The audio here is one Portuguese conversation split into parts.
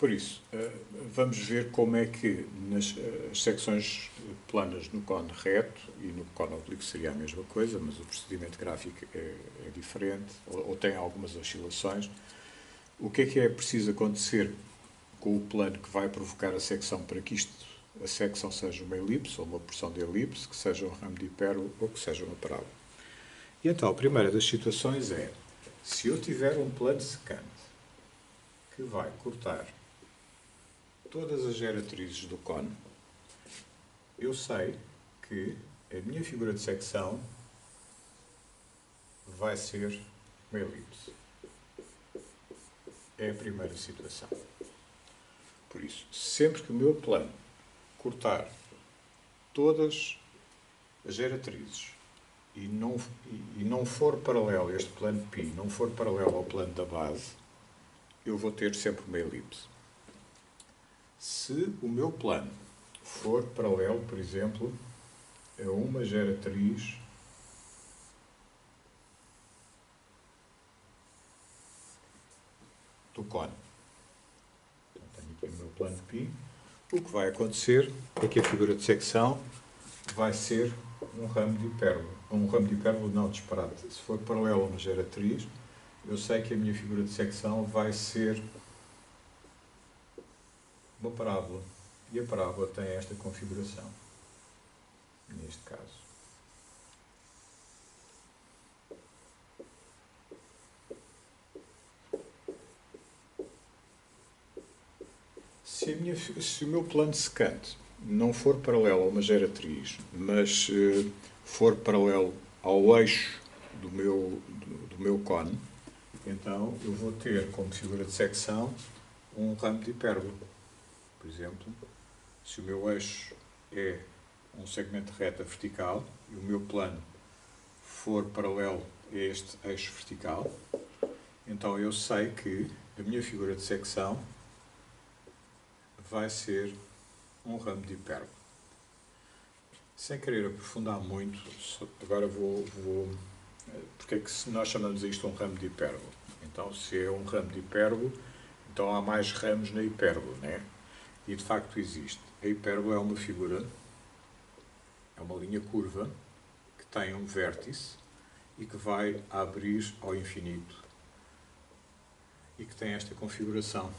Por isso, vamos ver como é que nas as secções planas no cone reto e no cone oblíquo seria a mesma coisa, mas o procedimento gráfico é diferente, ou tem algumas oscilações. O que é preciso acontecer com o plano que vai provocar a secção para que a secção seja uma elipse, ou uma porção de elipse, que seja um ramo de hipérbole ou que seja uma parábola? E então, a primeira das situações é, se eu tiver um plano secante que vai cortar todas as geratrizes do cone, eu sei que a minha figura de secção vai ser uma elipse. É a primeira situação. Por isso, sempre que o meu plano cortar todas as geratrizes e não for paralelo, este plano π não for paralelo ao plano da base, eu vou ter sempre uma elipse. Se o meu plano for paralelo, por exemplo, a uma geratriz do cone, então, tenho aqui o meu plano π, o que vai acontecer é que a figura de secção vai ser um ramo de hipérbole. Um ramo de hipérbole não, disparate. Se for paralelo a uma geratriz, eu sei que a minha figura de secção vai ser uma parábola. E a parábola tem esta configuração, neste caso. Se o meu plano secante não for paralelo a uma geratriz, mas for paralelo ao eixo do meu cone, então eu vou ter como figura de secção um ramo de hipérbole. Por exemplo, se o meu eixo é um segmento de reta vertical e o meu plano for paralelo a este eixo vertical, então eu sei que a minha figura de secção vai ser um ramo de hipérbole. Sem querer aprofundar muito, agora porque é que nós chamamos isto um ramo de hipérbole? Então, se é um ramo de hipérbole, então há mais ramos na hipérbole, né? E de facto existe. A hipérbole é uma figura, é uma linha curva que tem um vértice e que vai abrir ao infinito e que tem esta configuração.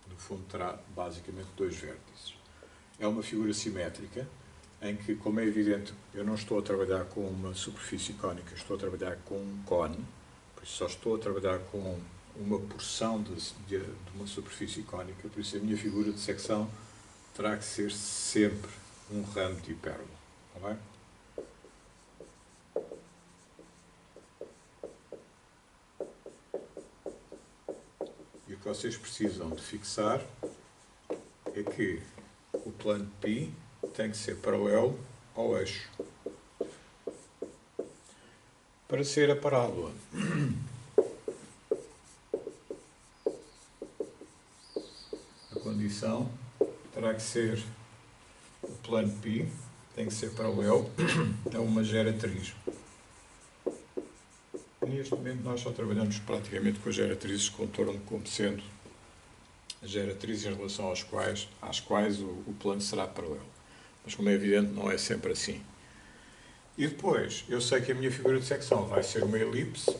No fundo terá basicamente dois vértices. É uma figura simétrica em que, como é evidente, eu não estou a trabalhar com uma superfície cónica, estou a trabalhar com um cone, por isso só estou a trabalhar com uma porção de uma superfície cónica, por isso a minha figura de secção terá que ser sempre um ramo de hipérbole. Está bem? E o que vocês precisam de fixar é que o plano π tem que ser paralelo ao eixo. Para ser a parábola, a condição terá que ser o plano π tem que ser paralelo a uma geratriz. Neste momento nós só trabalhamos praticamente com as geratrizes que contorno como sendo as geratrizes em relação às quais o plano será paralelo. Mas como é evidente não é sempre assim. E depois, eu sei que a minha figura de secção vai ser uma elipse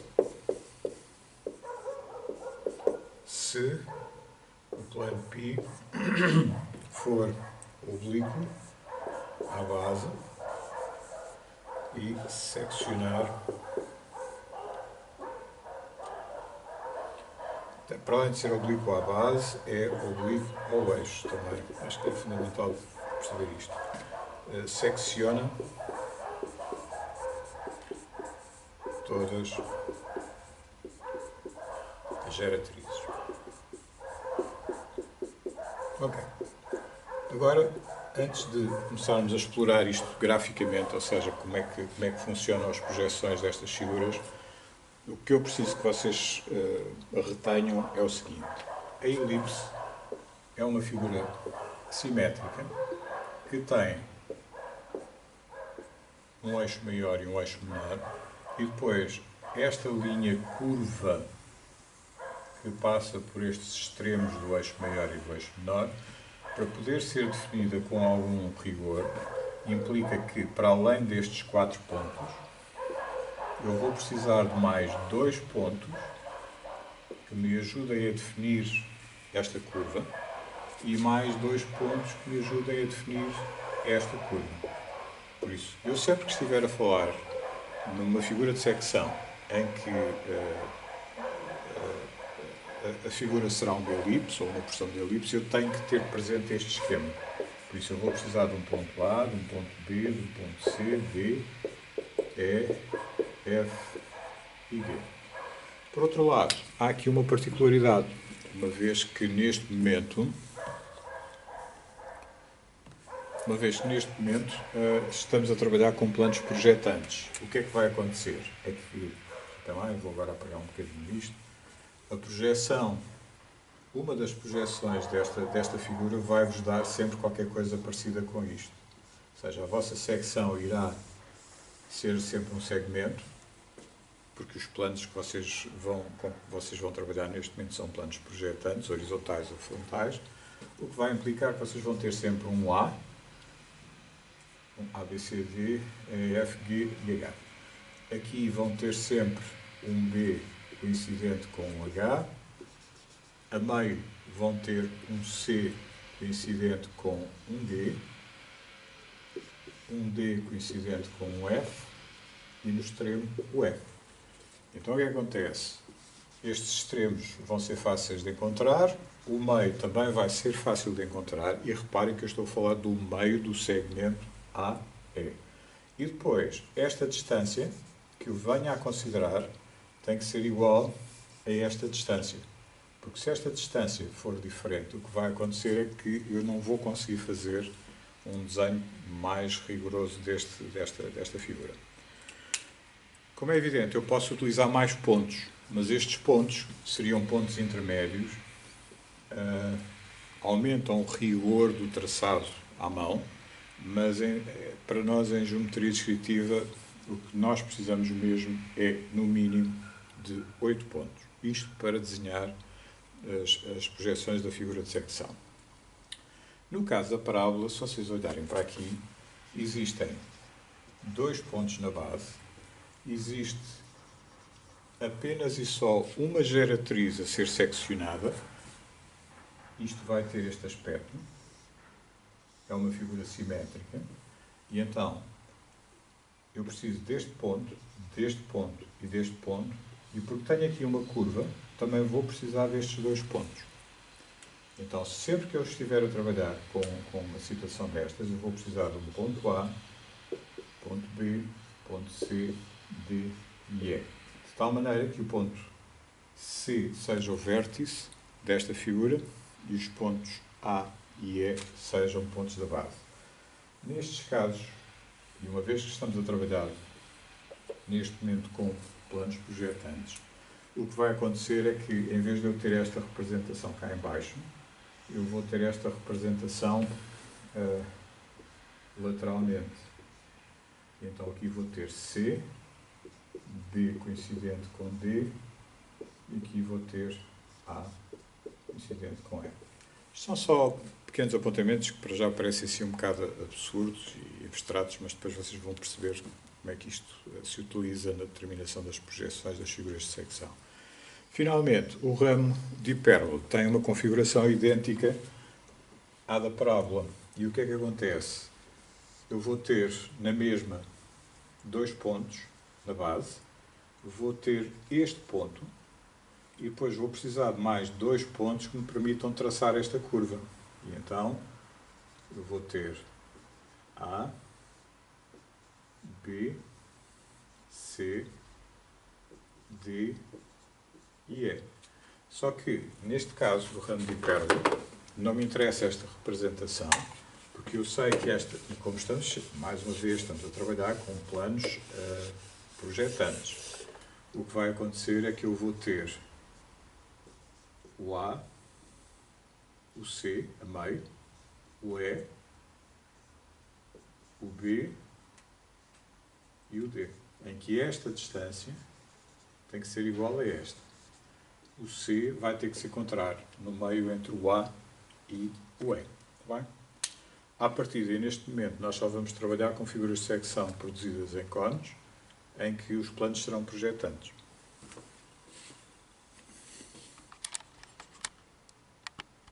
se o plano π for oblíquo à base e seccionar, para além de ser oblíquo à base, é oblíquo ao eixo também. Acho que é fundamental perceber isto. Secciona todas as geratrizes. Ok. Agora, antes de começarmos a explorar isto graficamente, ou seja, como é que funcionam as projeções destas figuras, o que eu preciso que vocês retenham é o seguinte. A elipse é uma figura simétrica que tem um eixo maior e um eixo menor, e depois esta linha curva que passa por estes extremos do eixo maior e do eixo menor, para poder ser definida com algum rigor, implica que, para além destes 4 pontos, eu vou precisar de mais 2 pontos que me ajudem a definir esta curva e mais 2 pontos que me ajudem a definir esta curva. Por isso, eu sempre que estiver a falar numa figura de secção em que a figura será uma elipse ou uma porção de elipse, eu tenho que ter presente este esquema. Por isso eu vou precisar de um ponto A, de um ponto B, de um ponto C, D, E, F e G. Por outro lado, há aqui uma particularidade, uma vez que neste momento estamos a trabalhar com planos projetantes. O que é que vai acontecer? É que, também vou agora apagar um bocadinho isto, a projeção, uma das projeções desta figura vai-vos dar sempre qualquer coisa parecida com isto. Ou seja, a vossa secção irá ser sempre um segmento, porque os planos com que vocês vão trabalhar neste momento são planos projetantes, horizontais ou frontais, o que vai implicar que vocês vão ter sempre um A, B, C, D, E, F, G e H. Aqui vão ter sempre um B coincidente com um H, a meio vão ter um C coincidente com um D coincidente com um F e no extremo o F. Então o que acontece? Estes extremos vão ser fáceis de encontrar, o meio também vai ser fácil de encontrar e reparem que eu estou a falar do meio do segmento AE. E depois, esta distância que eu venha a considerar tem que ser igual a esta distância. Porque se esta distância for diferente, o que vai acontecer é que eu não vou conseguir fazer um desenho mais rigoroso desta figura. Como é evidente, eu posso utilizar mais pontos, mas estes pontos seriam pontos intermédios, aumentam o rigor do traçado à mão, mas para nós em geometria descritiva o que nós precisamos mesmo é no mínimo de 8 pontos. Isto para desenhar as projeções da figura de secção. No caso da parábola, se vocês olharem para aqui, existem 2 pontos na base, existe apenas e só uma geratriz a ser seccionada. Isto vai ter este aspecto. É uma figura simétrica. E então, eu preciso deste ponto e deste ponto. E porque tenho aqui uma curva, também vou precisar destes 2 pontos. Então, sempre que eu estiver a trabalhar com uma situação destas, eu vou precisar de um ponto A, ponto B, ponto C, D e E. De tal maneira que o ponto C seja o vértice desta figura e os pontos A e E sejam pontos da base. Nestes casos, e uma vez que estamos a trabalhar neste momento com planos projetantes, o que vai acontecer é que, em vez de eu ter esta representação cá em baixo, eu vou ter esta representação lateralmente. Então aqui vou ter C, B coincidente com D, e aqui vou ter A coincidente com E. Isto são só pequenos apontamentos que para já parecem assim um bocado absurdos e abstratos, mas depois vocês vão perceber como é que isto se utiliza na determinação das projeções das figuras de secção. Finalmente, o ramo de hipérbole tem uma configuração idêntica à da parábola. E o que é que acontece? Eu vou ter na mesma 2 pontos na base, vou ter este ponto e depois vou precisar de mais 2 pontos que me permitam traçar esta curva. E então eu vou ter A, B, C, D e E. Só que, neste caso do ramo de hipérbole, não me interessa esta representação, porque eu sei que esta, e como estamos, mais uma vez, estamos a trabalhar com planos projetantes, o que vai acontecer é que eu vou ter o A, o C, a meio, o E, o B e o D, em que esta distância tem que ser igual a esta. o C vai ter que se encontrar no meio entre o A e o E. Está bem? À partida, e neste momento, nós só vamos trabalhar com figuras de secção produzidas em cones, em que os planos serão projetantes.